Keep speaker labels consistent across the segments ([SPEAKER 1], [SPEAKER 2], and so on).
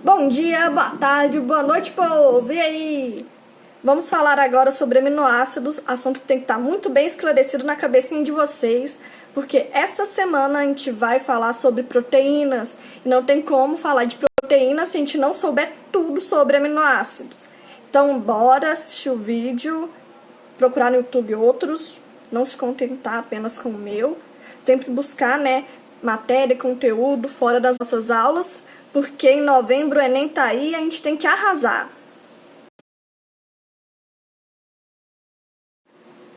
[SPEAKER 1] Bom dia, boa tarde, boa noite, povo! E aí? Vamos falar agora sobre aminoácidos, assunto que tem que estar muito bem esclarecido na cabecinha de vocês, porque essa semana a gente vai falar sobre proteínas, e não tem como falar de proteínas se a gente não souber tudo sobre aminoácidos. Então, bora assistir o vídeo, procurar no YouTube outros, não se contentar apenas com o meu, sempre buscar, matéria, conteúdo fora das nossas aulas, porque em novembro o Enem tá aí e a gente tem que arrasar.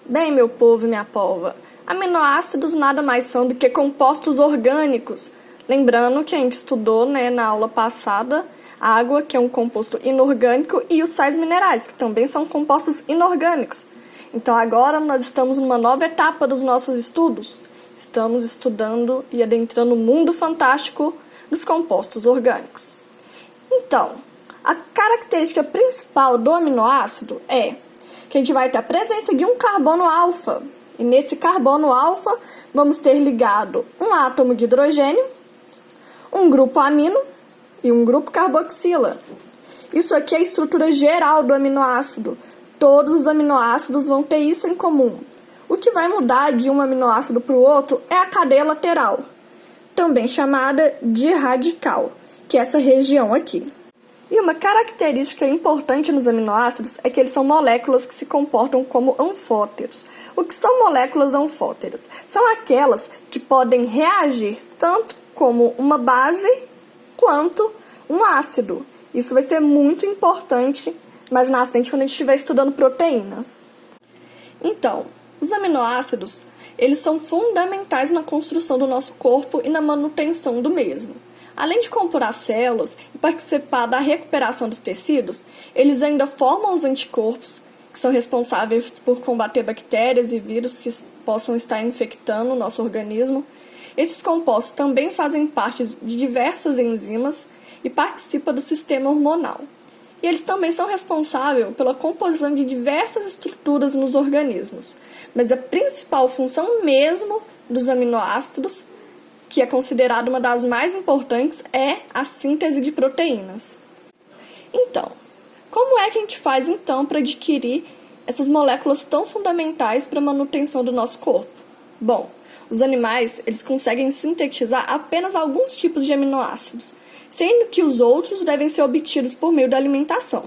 [SPEAKER 1] Bem, meu povo e minha pova, aminoácidos nada mais são do que compostos orgânicos. Lembrando que a gente estudou, na aula passada, a água, que é um composto inorgânico, e os sais minerais, que também são compostos inorgânicos. Então agora nós estamos numa nova etapa dos nossos estudos. Estamos estudando e adentrando o mundo fantástico dos compostos orgânicos. Então, a característica principal do aminoácido é que a gente vai ter a presença de um carbono alfa. E nesse carbono alfa vamos ter ligado um átomo de hidrogênio, um grupo amino e um grupo carboxila. Isso aqui é a estrutura geral do aminoácido. Todos os aminoácidos vão ter isso em comum. O que vai mudar de um aminoácido para o outro é a cadeia lateral, também chamada de radical, que é essa região aqui. E uma característica importante nos aminoácidos é que eles são moléculas que se comportam como anfóteros. O que são moléculas anfóteras? São aquelas que podem reagir tanto como uma base quanto um ácido. Isso vai ser muito importante mais na frente quando a gente estiver estudando proteína. Então, os aminoácidos, eles são fundamentais na construção do nosso corpo e na manutenção do mesmo. Além de compor as células e participar da recuperação dos tecidos, eles ainda formam os anticorpos, que são responsáveis por combater bactérias e vírus que possam estar infectando o nosso organismo. Esses compostos também fazem parte de diversas enzimas e participam do sistema hormonal. E eles também são responsáveis pela composição de diversas estruturas nos organismos. Mas a principal função mesmo dos aminoácidos, que é considerada uma das mais importantes, é a síntese de proteínas. Então, como é que a gente faz então para adquirir essas moléculas tão fundamentais para a manutenção do nosso corpo? Bom, os animais eles conseguem sintetizar apenas alguns tipos de aminoácidos, sendo que os outros devem ser obtidos por meio da alimentação.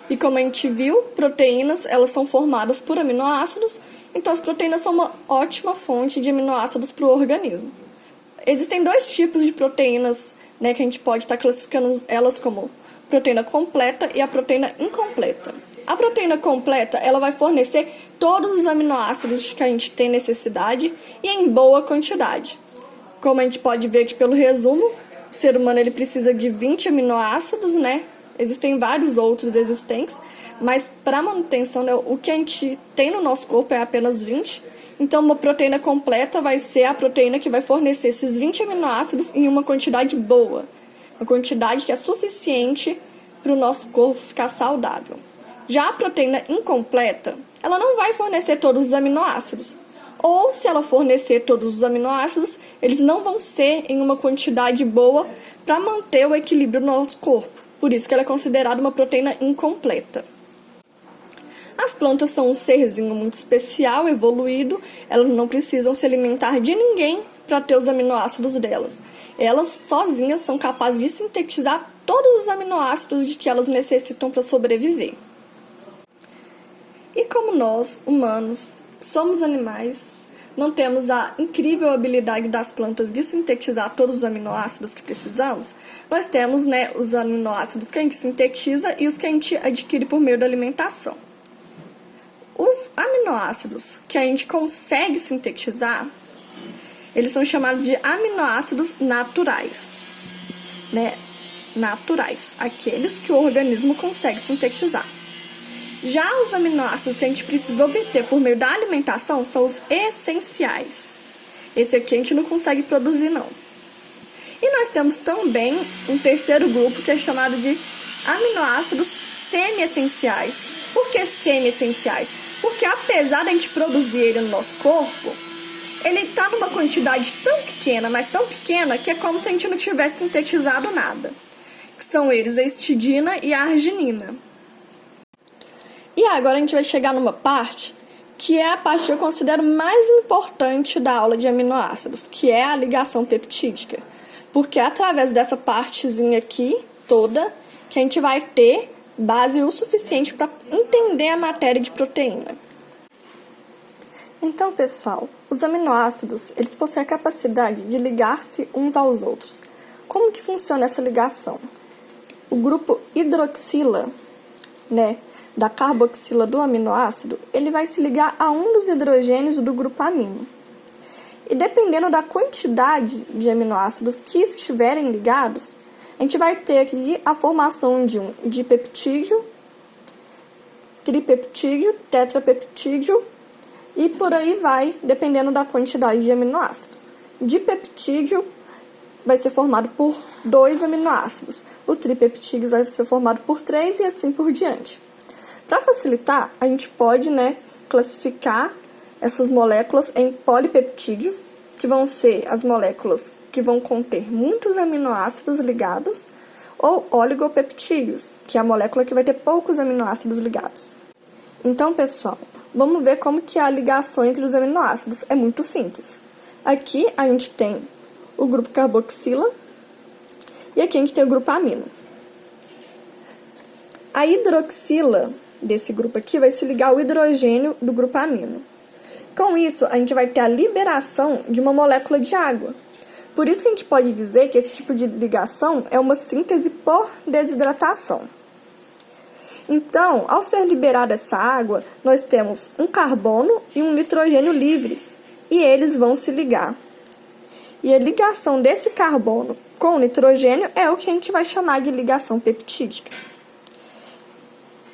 [SPEAKER 1] E como a gente viu, proteínas elas são formadas por aminoácidos, então as proteínas são uma ótima fonte de aminoácidos para o organismo. Existem dois tipos de proteínas, que a gente pode estar classificando elas como proteína completa e a proteína incompleta. A proteína completa ela vai fornecer todos os aminoácidos que a gente tem necessidade e em boa quantidade. Como a gente pode ver aqui pelo resumo, o ser humano ele precisa de 20 aminoácidos, Existem vários outros existentes, mas para manutenção, o que a gente tem no nosso corpo é apenas 20. Então, uma proteína completa vai ser a proteína que vai fornecer esses 20 aminoácidos em uma quantidade boa. Uma quantidade que é suficiente para o nosso corpo ficar saudável. Já a proteína incompleta, ela não vai fornecer todos os aminoácidos. Ou, se ela fornecer todos os aminoácidos, eles não vão ser em uma quantidade boa para manter o equilíbrio no nosso corpo. Por isso que ela é considerada uma proteína incompleta. As plantas são um serzinho muito especial, evoluído. Elas não precisam se alimentar de ninguém para ter os aminoácidos delas. Elas sozinhas são capazes de sintetizar todos os aminoácidos de que elas necessitam para sobreviver. E como nós, humanos, somos animais, não temos a incrível habilidade das plantas de sintetizar todos os aminoácidos que precisamos, nós temos os aminoácidos que a gente sintetiza e os que a gente adquire por meio da alimentação. Os aminoácidos que a gente consegue sintetizar, eles são chamados de aminoácidos naturais. Naturais, aqueles que o organismo consegue sintetizar. Já os aminoácidos que a gente precisa obter por meio da alimentação são os essenciais. Esse aqui a gente não consegue produzir, não. E nós temos também um terceiro grupo que é chamado de aminoácidos semi-essenciais. Por que semi-essenciais? Porque apesar de a gente produzir ele no nosso corpo, ele está numa quantidade tão pequena, mas tão pequena, que é como se a gente não tivesse sintetizado nada. Que são eles a histidina e a arginina. E agora a gente vai chegar numa parte que é a parte que eu considero mais importante da aula de aminoácidos, que é a ligação peptídica. Porque é através dessa partezinha aqui, toda, que a gente vai ter base o suficiente para entender a matéria de proteína. Então, pessoal, os aminoácidos, eles possuem a capacidade de ligar-se uns aos outros. Como que funciona essa ligação? O grupo hidroxila, da carboxila do aminoácido, ele vai se ligar a um dos hidrogênios do grupo amino. E dependendo da quantidade de aminoácidos que estiverem ligados, a gente vai ter aqui a formação de um dipeptídeo, tripeptídeo, tetrapeptídeo e por aí vai, dependendo da quantidade de aminoácido. Dipeptídeo vai ser formado por 2 aminoácidos, o tripeptídeo vai ser formado por 3 e assim por diante. Para facilitar, a gente pode classificar essas moléculas em polipeptídeos, que vão ser as moléculas que vão conter muitos aminoácidos ligados, ou oligopeptídeos, que é a molécula que vai ter poucos aminoácidos ligados. Então, pessoal, vamos ver como que é a ligação entre os aminoácidos. É muito simples. Aqui a gente tem o grupo carboxila e aqui a gente tem o grupo amino. A hidroxila desse grupo aqui vai se ligar ao hidrogênio do grupo amino. Com isso, a gente vai ter a liberação de uma molécula de água. Por isso que a gente pode dizer que esse tipo de ligação é uma síntese por desidratação. Então, ao ser liberada essa água, nós temos um carbono e um nitrogênio livres, e eles vão se ligar. E a ligação desse carbono com o nitrogênio é o que a gente vai chamar de ligação peptídica.